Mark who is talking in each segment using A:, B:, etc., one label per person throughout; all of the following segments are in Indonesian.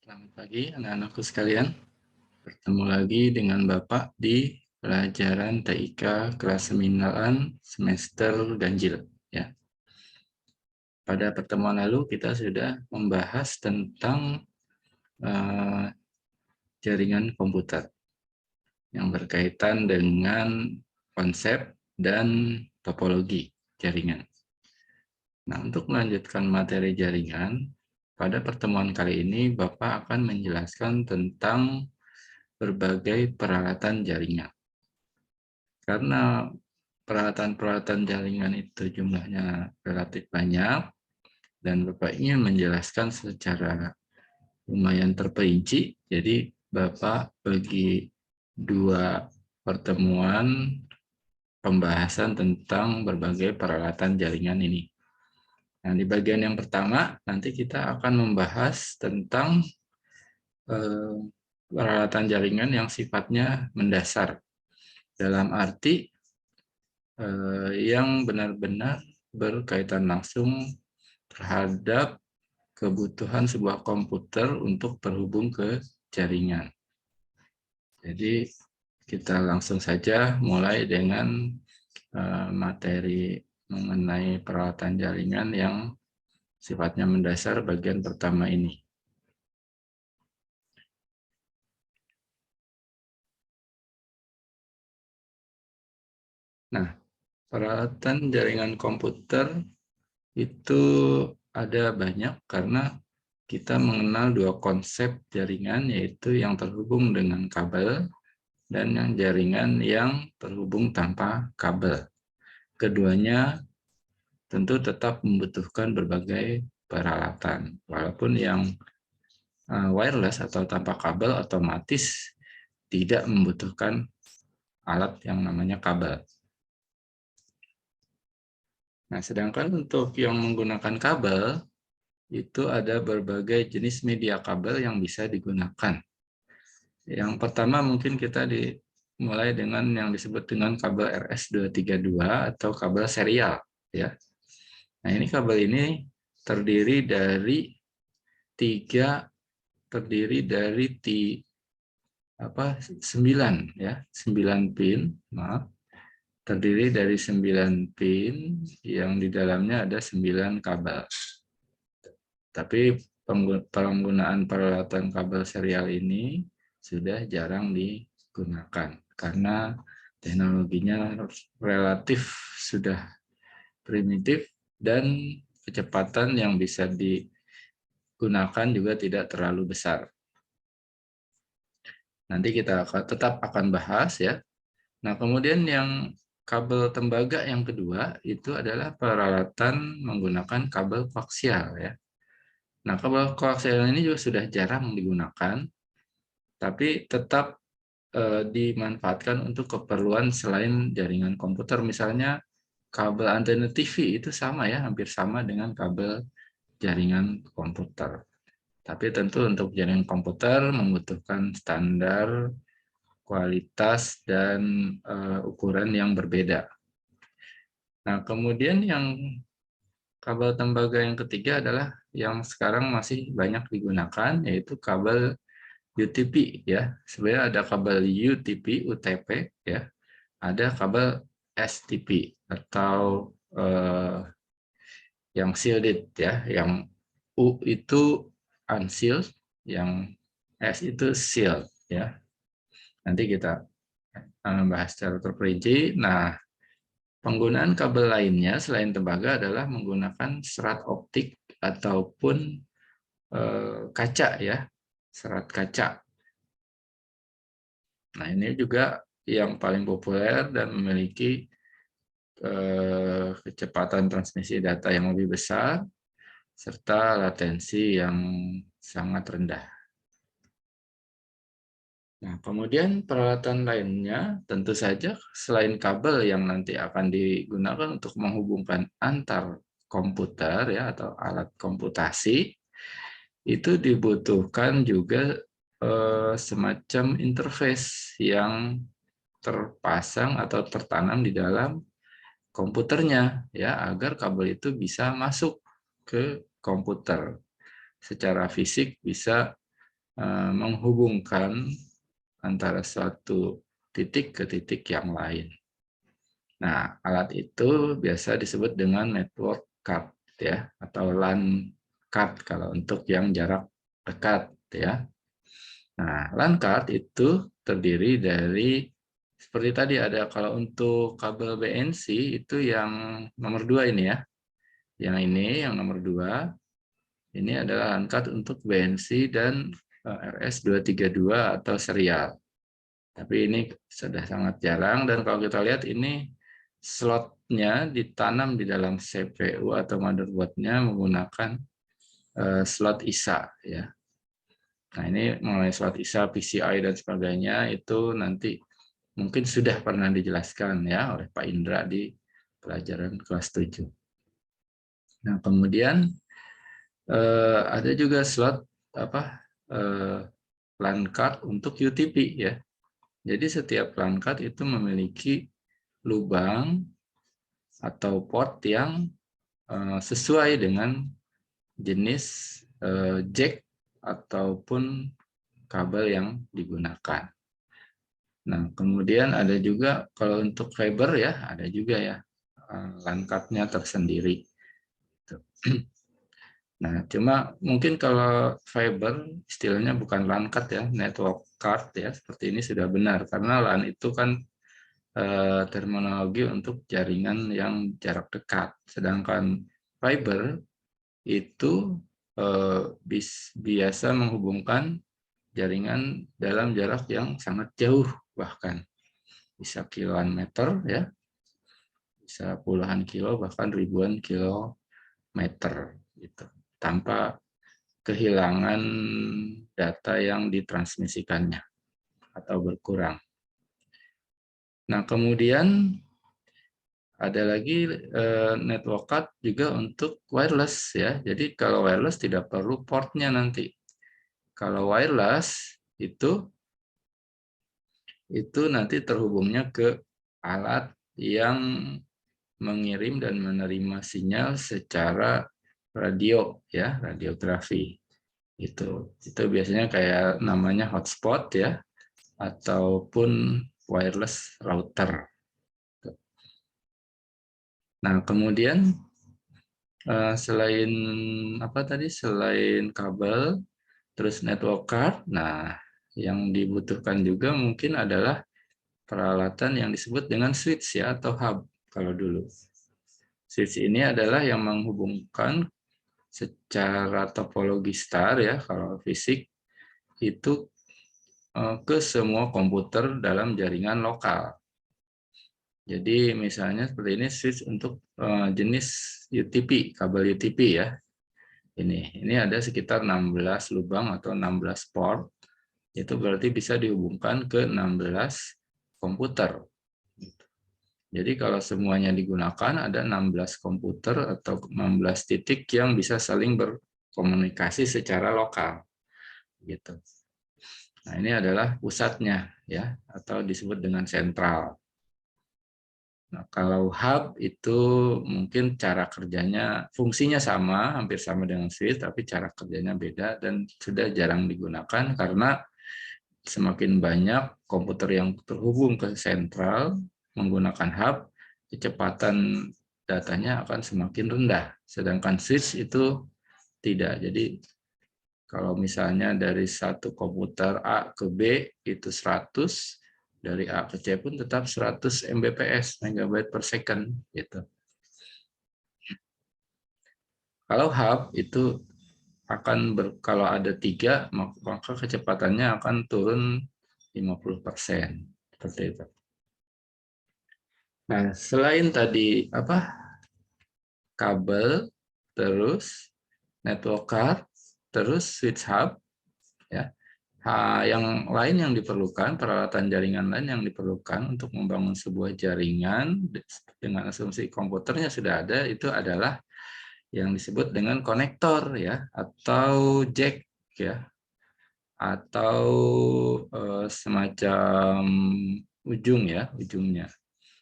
A: Selamat pagi anak-anakku sekalian. Bertemu lagi dengan Bapak di pelajaran TIK kelas 9 semester ganjil. Ya. Pada pertemuan lalu kita sudah membahas tentang uh, jaringan komputer yang berkaitan dengan konsep dan topologi jaringan. Nah, untuk melanjutkan materi jaringan, pada pertemuan kali ini Bapak akan menjelaskan tentang berbagai peralatan jaringan. Karena peralatan-peralatan jaringan itu jumlahnya relatif banyak, dan Bapak ingin menjelaskan secara lumayan terperinci, jadi Bapak bagi dua pertemuan pembahasan tentang berbagai peralatan jaringan ini. Nah, di bagian yang pertama, nanti kita akan membahas tentang peralatan jaringan yang sifatnya mendasar, dalam arti yang benar-benar berkaitan langsung terhadap kebutuhan sebuah komputer untuk terhubung ke jaringan. Jadi kita langsung saja mulai dengan materi mengenai peralatan jaringan yang sifatnya mendasar bagian pertama ini. Nah, peralatan jaringan komputer itu ada banyak karena kita mengenal dua konsep jaringan, yaitu yang terhubung dengan kabel dan yang jaringan yang terhubung tanpa kabel. Keduanya tentu tetap membutuhkan berbagai peralatan. Walaupun yang wireless atau tanpa kabel otomatis tidak membutuhkan alat yang namanya kabel. Nah, sedangkan untuk yang menggunakan kabel, itu ada berbagai jenis media kabel yang bisa digunakan. Yang pertama mungkin kita dimulai dengan yang disebut dengan kabel RS232 atau kabel serial, ya. Nah, ini kabel ini terdiri dari sembilan, ya, 9 pin, maaf. Terdiri dari 9 pin yang di dalamnya ada 9 kabel. Tapi penggunaan peralatan kabel serial ini sudah jarang digunakan karena teknologinya relatif sudah primitif dan kecepatan yang bisa digunakan juga tidak terlalu besar. Nanti kita tetap akan bahas, ya. Nah, kemudian yang kabel tembaga yang kedua itu adalah peralatan menggunakan kabel koaksial, ya. Nah, kabel koaksial ini juga sudah jarang digunakan, tapi tetap dimanfaatkan untuk keperluan selain jaringan komputer. Misalnya kabel antena TV itu sama, ya, hampir sama dengan kabel jaringan komputer. Tapi tentu untuk jaringan komputer membutuhkan standar, kualitas, dan ukuran yang berbeda. Nah, kemudian yang kabel tembaga yang ketiga adalah yang sekarang masih banyak digunakan, yaitu kabel UTP, ya. Sebenarnya ada kabel UTP, ya. Ada kabel STP atau yang shielded, ya. Yang U itu unsealed, yang S itu sealed, ya. Nanti kita bahas secara terperinci. Nah, penggunaan kabel lainnya selain tembaga adalah menggunakan serat optik ataupun kaca, ya, serat kaca. Nah, ini juga yang paling populer dan memiliki kecepatan transmisi data yang lebih besar serta latensi yang sangat rendah. Nah, kemudian peralatan lainnya tentu saja selain kabel yang nanti akan digunakan untuk menghubungkan antar komputer, ya, atau alat komputasi, itu dibutuhkan juga semacam interface yang terpasang atau tertanam di dalam komputernya, ya, agar kabel itu bisa masuk ke komputer secara fisik, bisa menghubungkan antara suatu titik ke titik yang lain. Nah, alat itu biasa disebut dengan network card ya, atau LAN card kalau untuk yang jarak dekat ya. Nah, LAN card itu terdiri dari seperti tadi ada kalau untuk kabel BNC itu yang nomor 2 ini ya. Yang ini yang nomor 2 ini adalah LAN card untuk BNC dan RS232 atau serial. Tapi ini sudah sangat jarang dan kalau kita lihat ini slotnya ditanam di dalam CPU atau motherboardnya menggunakan slot ISA ya. Nah ini mengenai slot ISA, PCI dan sebagainya itu nanti mungkin sudah pernah dijelaskan ya oleh Pak Indra di pelajaran kelas 7. Nah kemudian ada juga slot LAN card untuk UTP ya. Jadi setiap LAN card itu memiliki lubang atau port yang sesuai dengan jenis jack ataupun kabel yang digunakan. Nah, kemudian ada juga kalau untuk fiber ya, ada juga ya LAN card-nya tersendiri. Nah, cuma mungkin kalau fiber istilahnya bukan LAN card ya, network card ya, seperti ini sudah benar karena LAN itu kan terminologi untuk jaringan yang jarak dekat. Sedangkan fiber itu biasa menghubungkan jaringan dalam jarak yang sangat jauh, bahkan bisa kiloan meter ya, bisa puluhan kilo bahkan ribuan kilometer gitu, tanpa kehilangan data yang ditransmisikannya atau berkurang. Nah, kemudian ada lagi network card juga untuk wireless ya. Jadi kalau wireless tidak perlu portnya nanti. Kalau wireless itu nanti terhubungnya ke alat yang mengirim dan menerima sinyal secara radio ya, radiografi. Itu biasanya kayak namanya hotspot ya, ataupun wireless router. Nah, kemudian selain apa tadi? Selain kabel, terus network card. Nah, yang dibutuhkan juga mungkin adalah peralatan yang disebut dengan switch ya atau hub kalau dulu. Switch ini adalah yang menghubungkan secara topologi star ya kalau fisik itu ke semua komputer dalam jaringan lokal. Jadi misalnya seperti ini switch untuk jenis UTP, kabel UTP ya. Ini ada sekitar 16 lubang atau 16 port. Itu berarti bisa dihubungkan ke 16 komputer. Jadi kalau semuanya digunakan ada 16 komputer atau 16 titik yang bisa saling berkomunikasi secara lokal. Gitu. Nah, ini adalah pusatnya ya atau disebut dengan sentral. Nah, kalau hub itu mungkin cara kerjanya, fungsinya sama, hampir sama dengan switch, tapi cara kerjanya beda dan sudah jarang digunakan karena semakin banyak komputer yang terhubung ke sentral menggunakan hub, kecepatan datanya akan semakin rendah. Sedangkan switch itu tidak. Jadi kalau misalnya dari satu komputer A ke B itu 100, dari A ke C pun tetap 100 Mbps, megabyte per second gitu. Kalau hub itu kalau ada 3 maka kecepatannya akan turun 50%. Seperti itu. Nah, selain tadi kabel, terus network card, terus switch hub ya. Yang lain yang diperlukan, peralatan jaringan lain yang diperlukan untuk membangun sebuah jaringan dengan asumsi komputernya sudah ada, itu adalah yang disebut dengan konektor ya, atau jack ya, atau semacam ujung ya, ujungnya.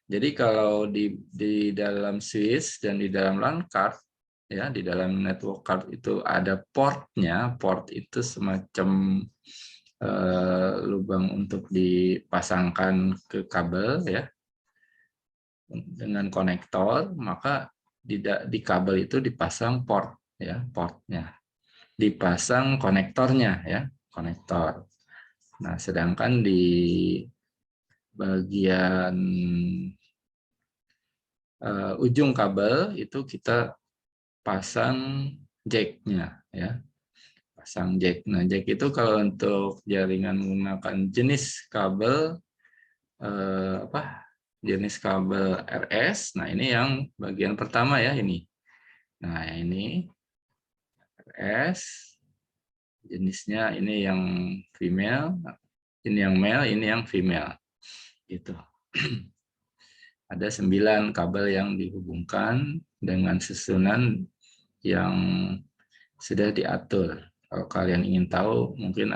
A: Jadi kalau di dalam switch dan di dalam LAN card ya, di dalam network card itu ada portnya. Port itu semacam lubang untuk dipasangkan ke kabel, ya, dengan konektor. Maka di kabel itu dipasang port, ya, portnya, dipasang konektornya, ya, konektor. Nah, sedangkan di bagian ujung kabel itu kita pasang jack-nya, ya, pasang jack. Nah, jack itu kalau untuk jaringan menggunakan jenis kabel jenis kabel RS. Nah, ini yang bagian pertama, ya, ini. Nah, ini RS, jenisnya ini yang female, ini yang male, ini yang female, gitu. Ada 9 kabel yang dihubungkan dengan susunan yang sudah diatur. Kalau kalian ingin tahu, mungkin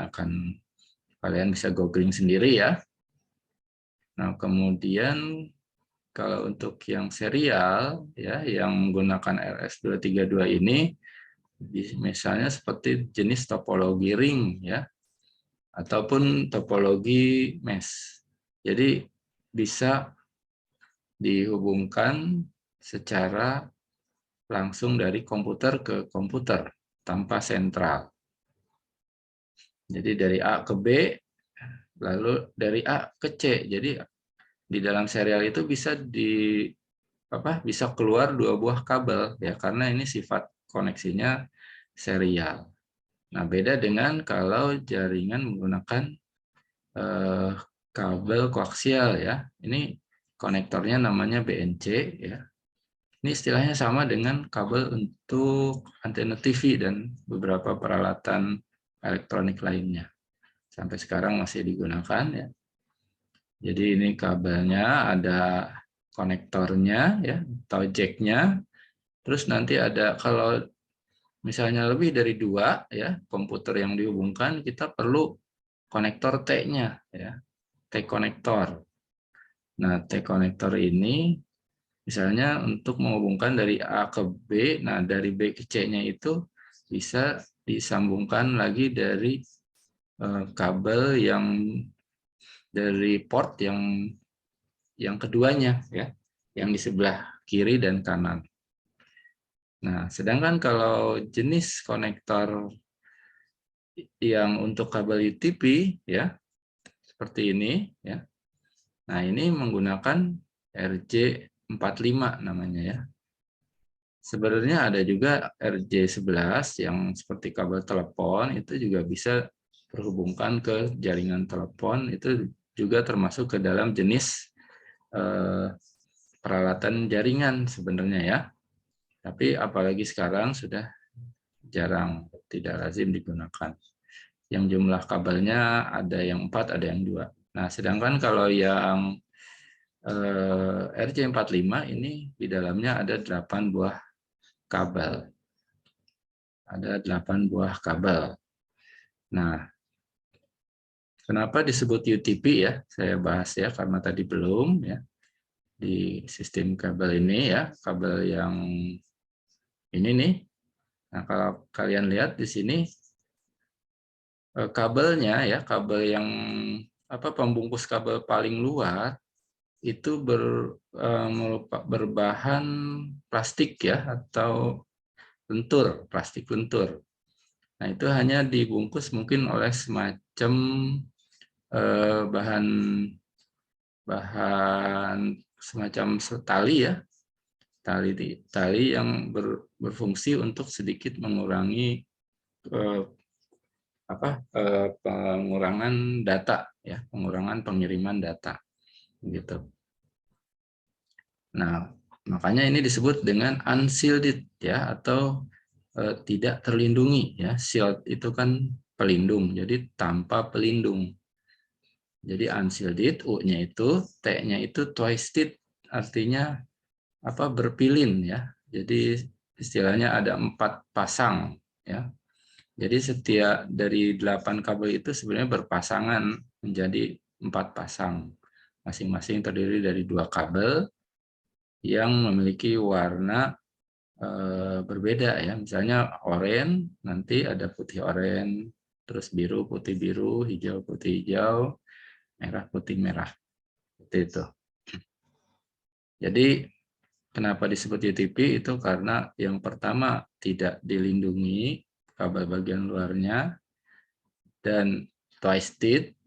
A: kalian bisa googling sendiri, ya. Nah, kemudian kalau untuk yang serial, ya, yang menggunakan RS232 ini, misalnya seperti jenis topologi ring, ya, ataupun topologi mesh. Jadi bisa dihubungkan secara langsung dari komputer ke komputer tanpa sentral. Jadi dari A ke B, lalu dari A ke C. Jadi di dalam serial itu bisa keluar 2 buah kabel, ya, karena ini sifat koneksinya serial. Nah, beda dengan kalau jaringan menggunakan kabel koaksial, ya. Ini konektornya namanya BNC, ya. Ini istilahnya sama dengan kabel untuk antena TV dan beberapa peralatan elektronik lainnya. Sampai sekarang masih digunakan, ya. Jadi ini kabelnya, ada konektornya, ya, atau jack-nya. Terus nanti ada, kalau misalnya lebih dari 2, ya, komputer yang dihubungkan, kita perlu konektor T-nya, ya, T-konektor. Nah, T-konektor ini misalnya untuk menghubungkan dari A ke B, nah dari B ke C-nya itu bisa disambungkan lagi dari kabel yang dari port yang keduanya, ya, yang di sebelah kiri dan kanan. Nah, sedangkan kalau jenis konektor yang untuk kabel UTP, ya, seperti ini, ya. Nah, ini menggunakan RJ45 namanya, ya. Sebenarnya ada juga RJ11 yang seperti kabel telepon, itu juga bisa terhubungkan ke jaringan telepon, itu juga termasuk ke dalam jenis peralatan jaringan sebenarnya, ya. Tapi apalagi sekarang sudah jarang, tidak lazim digunakan. Yang jumlah kabelnya ada yang 4, ada yang 2. Nah, sedangkan kalau yang RJ45 ini di dalamnya ada 8 buah kabel. Ada 8 buah kabel. Nah, kenapa disebut UTP, ya? Saya bahas, ya, karena tadi belum, ya. Di sistem kabel ini, ya, kabel yang ini nih. Nah, kalau kalian lihat di sini kabelnya, ya, kabel yang pembungkus kabel paling luar itu berbahan plastik, ya, atau lentur, plastik lentur. Nah, itu hanya dibungkus mungkin oleh semacam bahan semacam tali, ya, tali yang berfungsi untuk sedikit mengurangi pengurangan data, ya, pengurangan pengiriman data, gitu. Nah, makanya ini disebut dengan unshielded, ya, atau tidak terlindungi, ya. Shield itu kan pelindung, jadi tanpa pelindung. Jadi unshielded, U-nya itu, T-nya itu twisted, artinya berpilin, ya. Jadi istilahnya ada 4 pasang, ya. Jadi setiap dari 8 kabel itu sebenarnya berpasangan menjadi 4 pasang. Masing-masing terdiri dari 2 kabel yang memiliki warna berbeda ya. Misalnya oranye, nanti ada putih oranye, terus biru putih biru, hijau putih hijau, merah putih merah. Seperti itu. Jadi kenapa disebut UTP itu karena yang pertama tidak dilindungi kabel bagian luarnya, dan twisted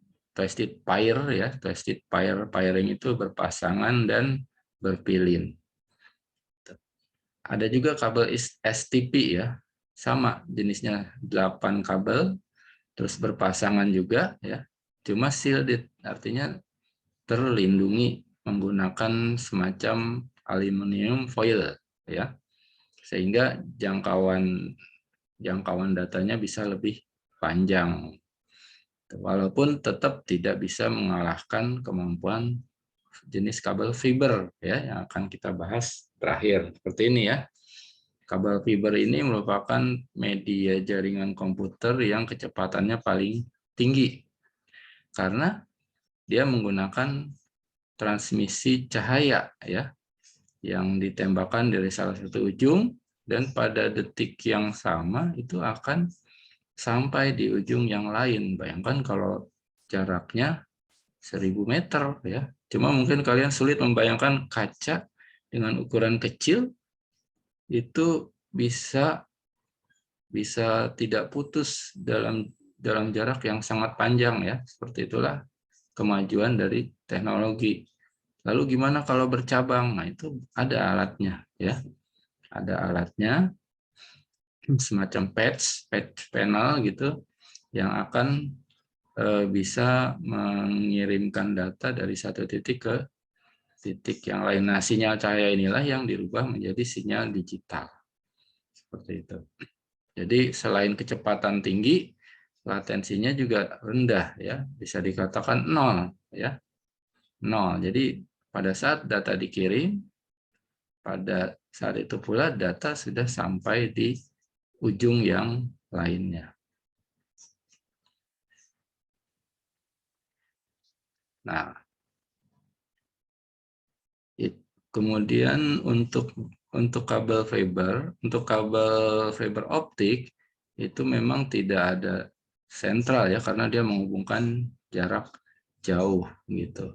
A: pair ya, twisted pairing itu berpasangan dan berpilin. Ada juga kabel STP ya, sama jenisnya 8 kabel, terus berpasangan juga ya, cuma shielded, artinya terlindungi menggunakan semacam aluminium foil ya, sehingga jangkauan datanya bisa lebih panjang, walaupun tetap tidak bisa mengalahkan kemampuan jenis kabel fiber ya yang akan kita bahas terakhir. Seperti ini ya. Kabel fiber ini merupakan media jaringan komputer yang kecepatannya paling tinggi karena dia menggunakan transmisi cahaya ya yang ditembakkan dari salah satu ujung, dan pada detik yang sama itu akan sampai di ujung yang lain. Bayangkan kalau jaraknya 1000 meter ya. Cuma mungkin kalian sulit membayangkan kaca dengan ukuran kecil itu bisa tidak putus dalam jarak yang sangat panjang ya. Seperti itulah kemajuan dari teknologi. Lalu gimana kalau bercabang? Nah, itu ada alatnya ya. Ada alatnya semacam patch panel gitu yang akan bisa mengirimkan data dari satu titik ke titik yang lain. Nah, sinyal cahaya inilah yang dirubah menjadi sinyal digital. Seperti itu. Jadi selain kecepatan tinggi, latensinya juga rendah ya, bisa dikatakan 0 ya. 0. Jadi pada saat data dikirim, pada saat itu pula data sudah sampai di ujung yang lainnya. Nah, kemudian untuk kabel fiber optik itu memang tidak ada sentral ya, karena dia menghubungkan jarak jauh gitu,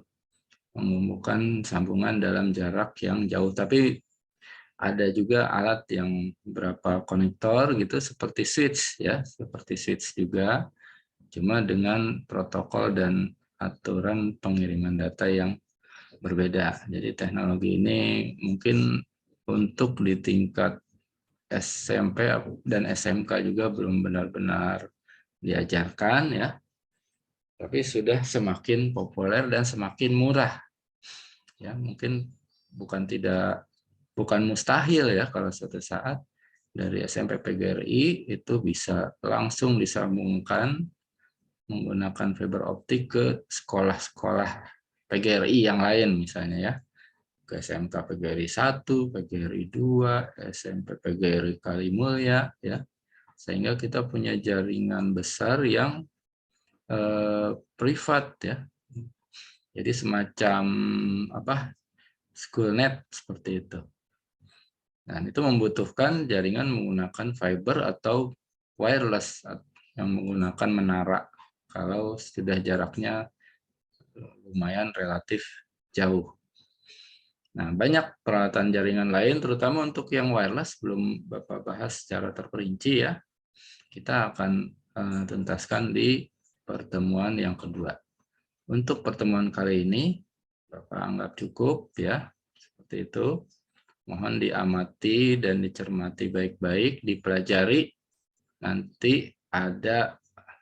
A: menghubungkan sambungan dalam jarak yang jauh. Tapi ada juga alat yang berapa konektor gitu, seperti switch ya, seperti switch juga, cuma dengan protokol dan aturan pengiriman data yang berbeda. Jadi teknologi ini mungkin untuk di tingkat SMP dan SMK juga belum benar-benar diajarkan ya, tapi sudah semakin populer dan semakin murah. Ya, mungkin bukan mustahil ya kalau suatu saat dari SMP PGRI itu bisa langsung disambungkan menggunakan fiber optik ke sekolah-sekolah PGRI yang lain misalnya ya, ke SMK PGRI 1, PGRI 2, SMP PGRI Kalimulya ya, sehingga kita punya jaringan besar yang privat ya. Jadi semacam schoolnet seperti itu. Dan itu membutuhkan jaringan menggunakan fiber atau wireless yang menggunakan menara kalau sudah jaraknya lumayan relatif jauh. Nah, banyak peralatan jaringan lain, terutama untuk yang wireless, belum Bapak bahas secara terperinci ya. Kita akan tuntaskan di pertemuan yang kedua. Untuk pertemuan kali ini, Bapak anggap cukup ya, seperti itu. Mohon diamati dan dicermati baik-baik, dipelajari. Nanti ada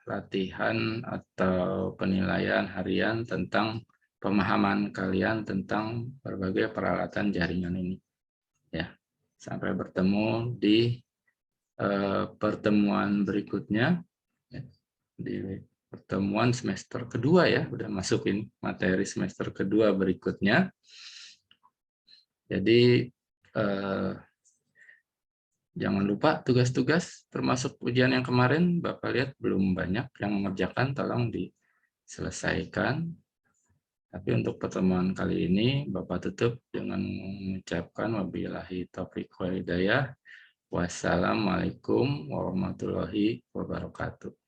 A: latihan atau penilaian harian tentang pemahaman kalian tentang berbagai peralatan jaringan ini. Ya, sampai bertemu di pertemuan berikutnya, di pertemuan semester kedua ya, udah masukin materi semester kedua berikutnya. Jadi jangan lupa tugas-tugas, termasuk ujian yang kemarin Bapak lihat belum banyak yang mengerjakan, tolong diselesaikan. Tapi untuk pertemuan kali ini Bapak tutup dengan mengucapkan wabillahi taufiq wal hidayah. Wassalamualaikum warahmatullahi wabarakatuh.